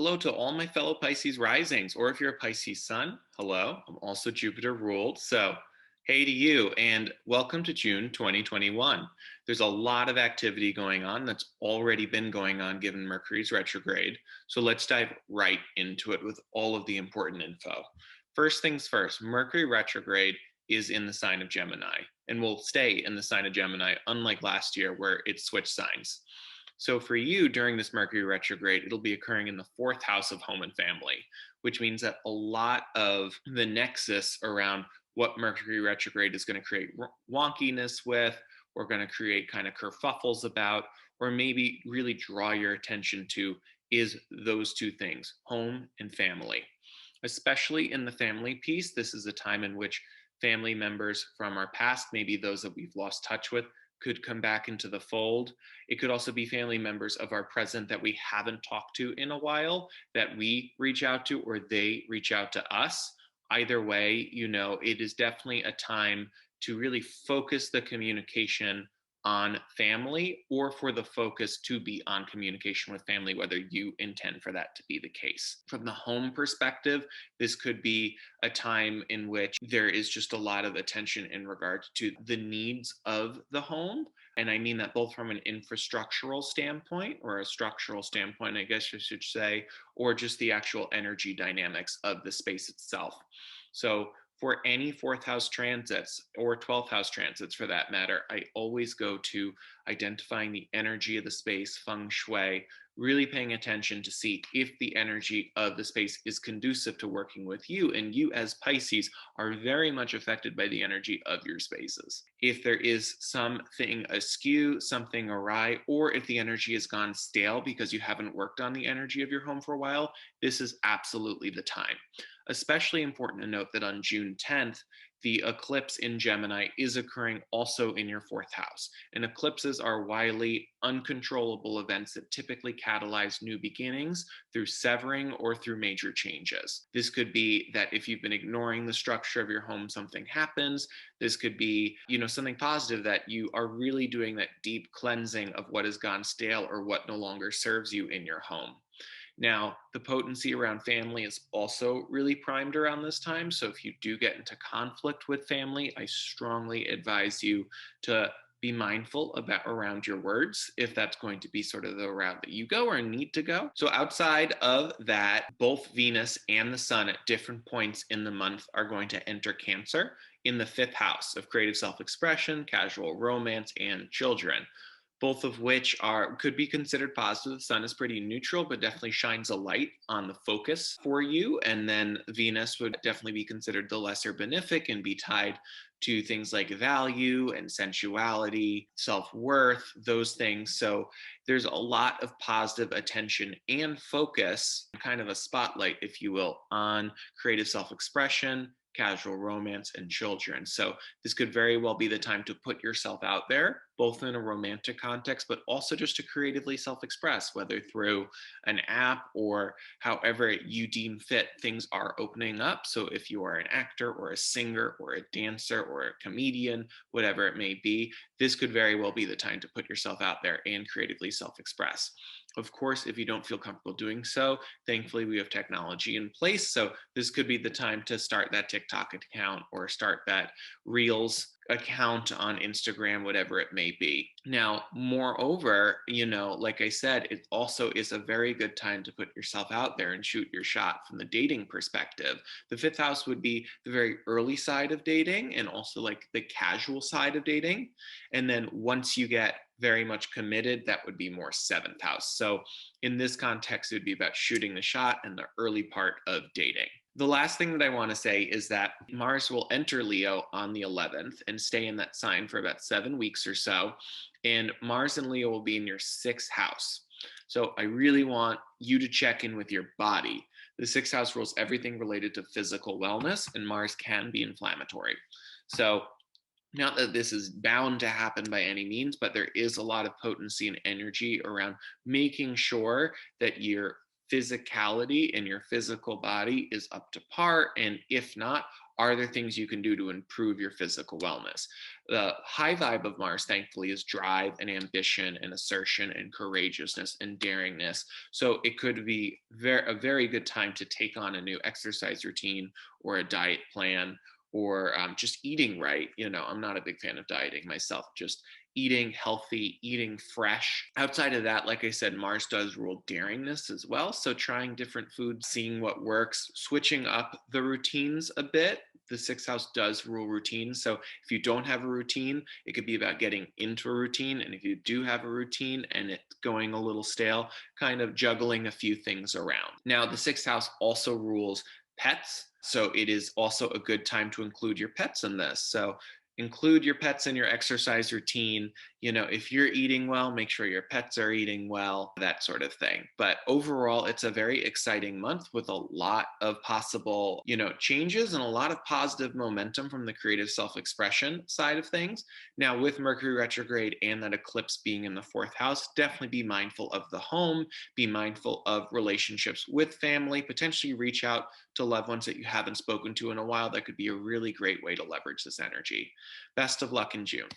Hello to all my fellow Pisces risings, or if you're a Pisces sun, hello. I'm also Jupiter ruled. So, hey to you, and welcome to June 2021. There's a lot of activity going on that's already been going on given Mercury's retrograde. So, let's dive right into it with all of the important info. First things first, Mercury retrograde is in the sign of Gemini and will stay in the sign of Gemini, unlike last year where it switched signs. So for you during this Mercury retrograde, it'll be occurring in the fourth house of home and family, which means that a lot of the nexus around what Mercury retrograde is going to create wonkiness with, or going to create kind of kerfuffles about, or maybe really draw your attention to is those two things, home and family. Especially in the family piece, this is a time in which family members from our past, maybe those that we've lost touch with, could come back into the fold. It could also be family members of our present that we haven't talked to in a while that we reach out to or they reach out to us. Either way, it is definitely a time to really focus the communication on family or for the focus to be on communication with family, whether you intend for that to be the case. From the home perspective, this could be a time in which there is just a lot of attention in regards to the needs of the home. And I mean that both from an infrastructural standpoint or a structural standpoint, I guess you should say, or just the actual energy dynamics of the space itself. So for any fourth house transits or 12th house transits for that matter, I always go to identifying the energy of the space, feng shui, really paying attention to see if the energy of the space is conducive to working with you. And you, as Pisces, are very much affected by the energy of your spaces. If there is something askew, something awry, or if the energy has gone stale because you haven't worked on the energy of your home for a while, this is absolutely the time. Especially important to note that on June 10th, the eclipse in Gemini is occurring also in your fourth house. And eclipses are wily, uncontrollable events that typically catalyze new beginnings through severing or through major changes. This could be that if you've been ignoring the structure of your home, something happens. This could be, something positive that you are really doing that deep cleansing of what has gone stale or what no longer serves you in your home. Now, the potency around family is also really primed around this time. So if you do get into conflict with family, I strongly advise you to be mindful about around your words if that's going to be sort of the route that you go or need to go. So outside of that, both Venus and the Sun at different points in the month are going to enter Cancer in the fifth house of creative self-expression, casual romance, and children, both of which could be considered positive. The Sun is pretty neutral, but definitely shines a light on the focus for you. And then Venus would definitely be considered the lesser benefic and be tied to things like value and sensuality, self-worth, those things. So there's a lot of positive attention and focus, kind of a spotlight, if you will, on creative self-expression, casual romance, and children. So this could very well be the time to put yourself out there, both in a romantic context, but also just to creatively self-express, whether through an app or however you deem fit. Things are opening up. So if you are an actor or a singer or a dancer or a comedian, whatever it may be, this could very well be the time to put yourself out there and creatively self-express. Of course, if you don't feel comfortable doing so, thankfully we have technology in place. So this could be the time to start that TikTok account or start that Reels account on Instagram, whatever it may be. Now, moreover, like I said, it also is a very good time to put yourself out there and shoot your shot from the dating perspective. The fifth house would be the very early side of dating and also like the casual side of dating. And then once you get very much committed, that would be more seventh house. So in this context, it would be about shooting the shot and the early part of dating. The last thing that I want to say is that Mars will enter Leo on the 11th and stay in that sign for about 7 weeks or so. And Mars and Leo will be in your sixth house. So I really want you to check in with your body. The sixth house rules everything related to physical wellness, and Mars can be inflammatory. So not that this is bound to happen by any means, but there is a lot of potency and energy around making sure that your physicality and your physical body is up to par. And if not, are there things you can do to improve your physical wellness? The high vibe of Mars, thankfully, is drive and ambition and assertion and courageousness and daringness. So it could be a very good time to take on a new exercise routine or a diet plan, or just eating right. I'm not a big fan of dieting myself, just eating healthy, eating fresh. Outside of that, like I said, Mars does rule daringness as well. So trying different foods, seeing what works, switching up the routines a bit. The sixth house does rule routines. So if you don't have a routine, it could be about getting into a routine. And if you do have a routine and it's going a little stale, kind of juggling a few things around. Now, the sixth house also rules pets. So it is also a good time to include your pets in this. So include your pets in your exercise routine. If you're eating well, make sure your pets are eating well, that sort of thing. But overall, it's a very exciting month with a lot of possible, changes and a lot of positive momentum from the creative self-expression side of things. Now, with Mercury retrograde and that eclipse being in the fourth house, definitely be mindful of the home, be mindful of relationships with family, potentially reach out to loved ones that you haven't spoken to in a while. That could be a really great way to leverage this energy. Best of luck in June.